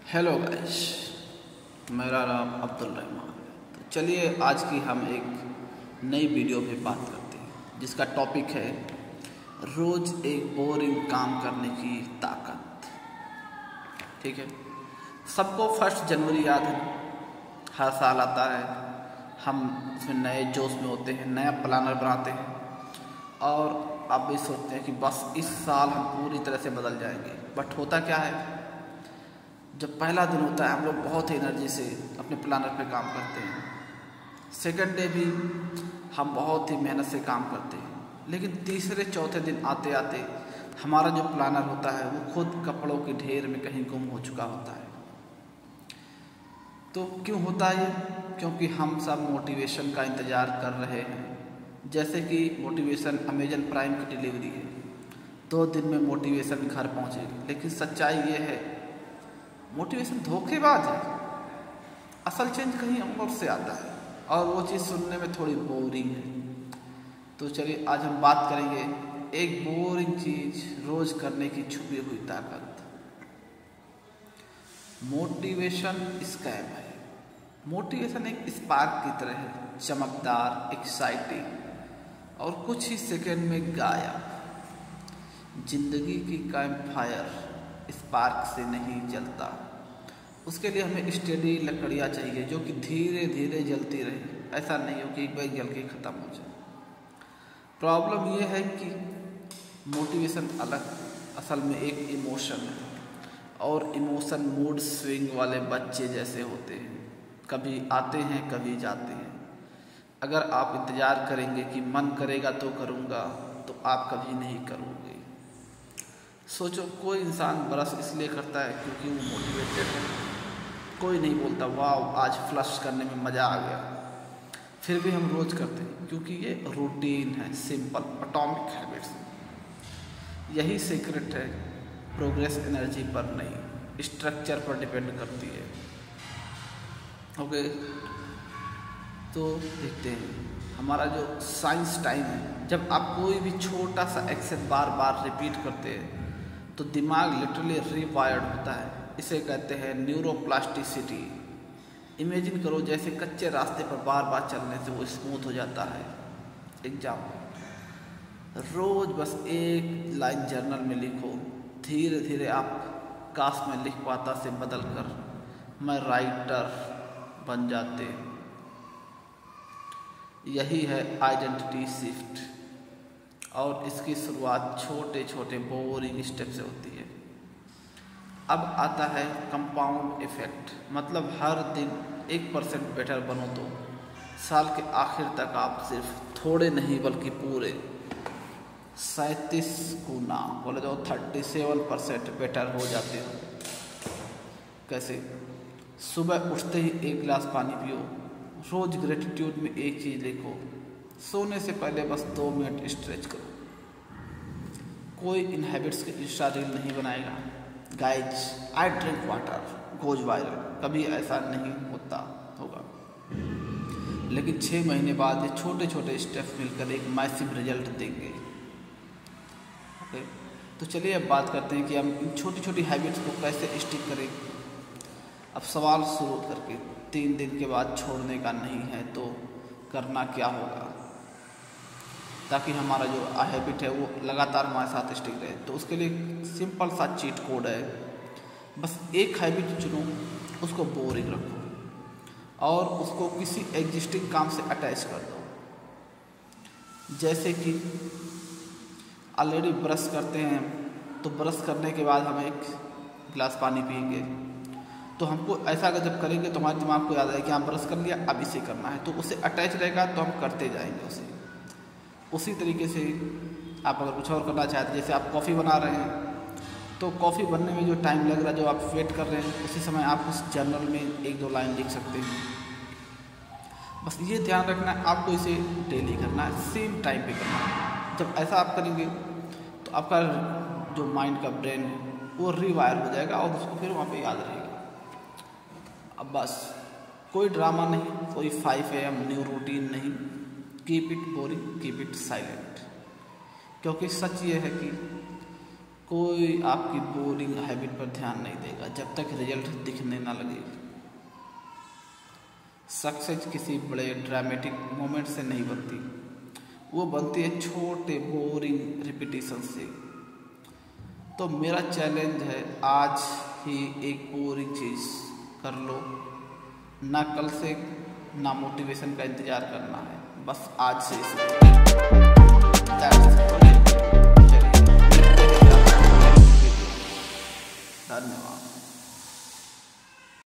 Hello guys, मेरा नाम अब्दुल रहमान है। तो चलिए आज की हम एक नई वीडियो पे बात करते हैं जिसका टॉपिक है रोज़ एक बोरिंग काम करने की ताकत। ठीक है, सबको 1 जनवरी याद है, हर साल आता है। हम उसमें नए जोश में होते हैं, नया प्लानर बनाते हैं और आप भी सोचते हैं कि बस इस साल हम पूरी तरह से बदल जाएंगे। बट होता क्या है, जब पहला दिन होता है हम लोग बहुत ही एनर्जी से अपने प्लानर पे काम करते हैं। सेकंड डे भी हम बहुत ही मेहनत से काम करते हैं, लेकिन तीसरे चौथे दिन आते आते हमारा जो प्लानर होता है वो खुद कपड़ों के ढेर में कहीं गुम हो चुका होता है। तो क्यों होता है ये? क्योंकि हम सब मोटिवेशन का इंतज़ार कर रहे हैं। जैसे कि मोटिवेशन अमेजन प्राइम की डिलीवरी है, 2 दिन में मोटिवेशन घर पहुँचेगी, लेकिन सच्चाई ये है मोटिवेशन धोखेबाज है। असल चेंज कहीं और से आता है और वो चीज़ सुनने में थोड़ी बोरिंग है। तो चलिए आज हम बात करेंगे एक बोरिंग चीज़ रोज़ करने की छुपी हुई ताकत। मोटिवेशन स्कैम है। मोटिवेशन एक स्पार्क की तरह है, चमकदार, एक्साइटिंग और कुछ ही सेकंड में गायब। जिंदगी की कैंप फायर स्पार्क से नहीं जलता। उसके लिए हमें स्टेडी लकड़ियाँ चाहिए जो कि धीरे धीरे जलती रहे। ऐसा नहीं हो कि एक बार जल के ख़त्म हो जाए। प्रॉब्लम ये है कि मोटिवेशन असल में एक इमोशन है और इमोशन मूड स्विंग वाले बच्चे जैसे होते हैं, कभी आते हैं कभी जाते हैं। अगर आप इंतज़ार करेंगे कि मन करेगा तो करूँगा, तो आप कभी नहीं करोगे। सोचो, कोई इंसान ब्रश इसलिए करता है क्योंकि वो मोटिवेटेड है। कोई नहीं बोलता वाह आज फ्लश करने में मज़ा आ गया। फिर भी हम रोज़ करते हैं क्योंकि ये रूटीन है, सिंपल एटॉमिक हैबिट्स। यही सीक्रेट है। प्रोग्रेस एनर्जी पर नहीं, स्ट्रक्चर पर डिपेंड करती है। ओके, तो देखते हैं हमारा जो साइंस टाइम है। जब आप कोई भी छोटा सा एक्शन बार बार रिपीट करते हैं तो दिमाग लिटरली रीवायर्ड होता है। इसे कहते हैं न्यूरोप्लास्टिसिटी। इमेजिन करो जैसे कच्चे रास्ते पर बार बार चलने से वो स्मूथ हो जाता है। एग्जाम्पल, रोज बस एक लाइन जर्नल में लिखो, धीरे धीरे आप काश में लिख पाता से बदल कर मैं राइटर बन जाते। यही है आइडेंटिटी शिफ्ट और इसकी शुरुआत छोटे छोटे बोरिंग स्टेप से होती है। अब आता है कंपाउंड इफेक्ट, मतलब हर दिन 1% बेटर बनो तो साल के आखिर तक आप सिर्फ थोड़े नहीं बल्कि पूरे 37 गुना, बोले तो 37% बेटर हो जाते हो। कैसे? सुबह उठते ही 1 गिलास पानी पियो, रोज़ ग्रेटिट्यूड में एक चीज़ लिखो, सोने से पहले बस 2 मिनट स्ट्रेच करो। कोई इन हैबिट्स के इंस्टा रील नहीं बनाएगा, guys I drink water goes viral, कभी ऐसा नहीं होता होगा। लेकिन 6 महीने बाद ये छोटे छोटे स्टेप्स मिलकर एक मैसिव रिजल्ट देंगे। ओके, तो चलिए अब बात करते हैं कि हम इन छोटी छोटी हैबिट्स को कैसे स्टिक करें। अब सवाल शुरू करके 3 दिन के बाद छोड़ने का नहीं है तो करना क्या होगा ताकि हमारा जो हैबिट है वो लगातार हमारे साथ स्टिक रहे। तो उसके लिए सिंपल सा चीट कोड है। बस एक हैबिट चुनो, उसको बोरिंग रखो और उसको किसी एग्जिस्टिंग काम से अटैच कर दो। जैसे कि ऑलरेडी ब्रश करते हैं तो ब्रश करने के बाद हम 1 गिलास पानी पिएंगे, तो हमको ऐसा अगर जब करेंगे तो हमारे दिमाग को याद आएगा कि हाँ ब्रश कर लिया, अब इसे करना है, तो उससे अटैच रहेगा तो हम करते जाएंगे उसे। उसी तरीके से आप अगर कुछ और करना चाहते हैं, जैसे आप कॉफ़ी बना रहे हैं तो कॉफ़ी बनने में जो टाइम लग रहा है, जो आप वेट कर रहे हैं, उसी समय आप उस जर्नल में 1-2 लाइन लिख सकते हैं। बस ये ध्यान रखना है आपको इसे डेली करना है, सेम टाइम पे करना है। जब ऐसा आप करेंगे तो आपका जो माइंड का ब्रेन है वो रीवायर हो जाएगा और उसको फिर वहाँ पे याद रहेगा। अब बस कोई ड्रामा नहीं, कोई 5 AM न्यू रूटीन नहीं। Keep it boring, keep it silent. क्योंकि सच ये है कि कोई आपकी बोरिंग हैबिट पर ध्यान नहीं देगा जब तक रिजल्ट दिखने ना लगे। सक्सेस किसी बड़े ड्रामेटिक मोमेंट से नहीं बनती, वो बनती है छोटे बोरिंग रिपीटिशन से। तो मेरा चैलेंज है, आज ही एक बोरिंग चीज़ कर लो, ना कल से ना मोटिवेशन का इंतज़ार करना है, बस आज से धन्यवाद।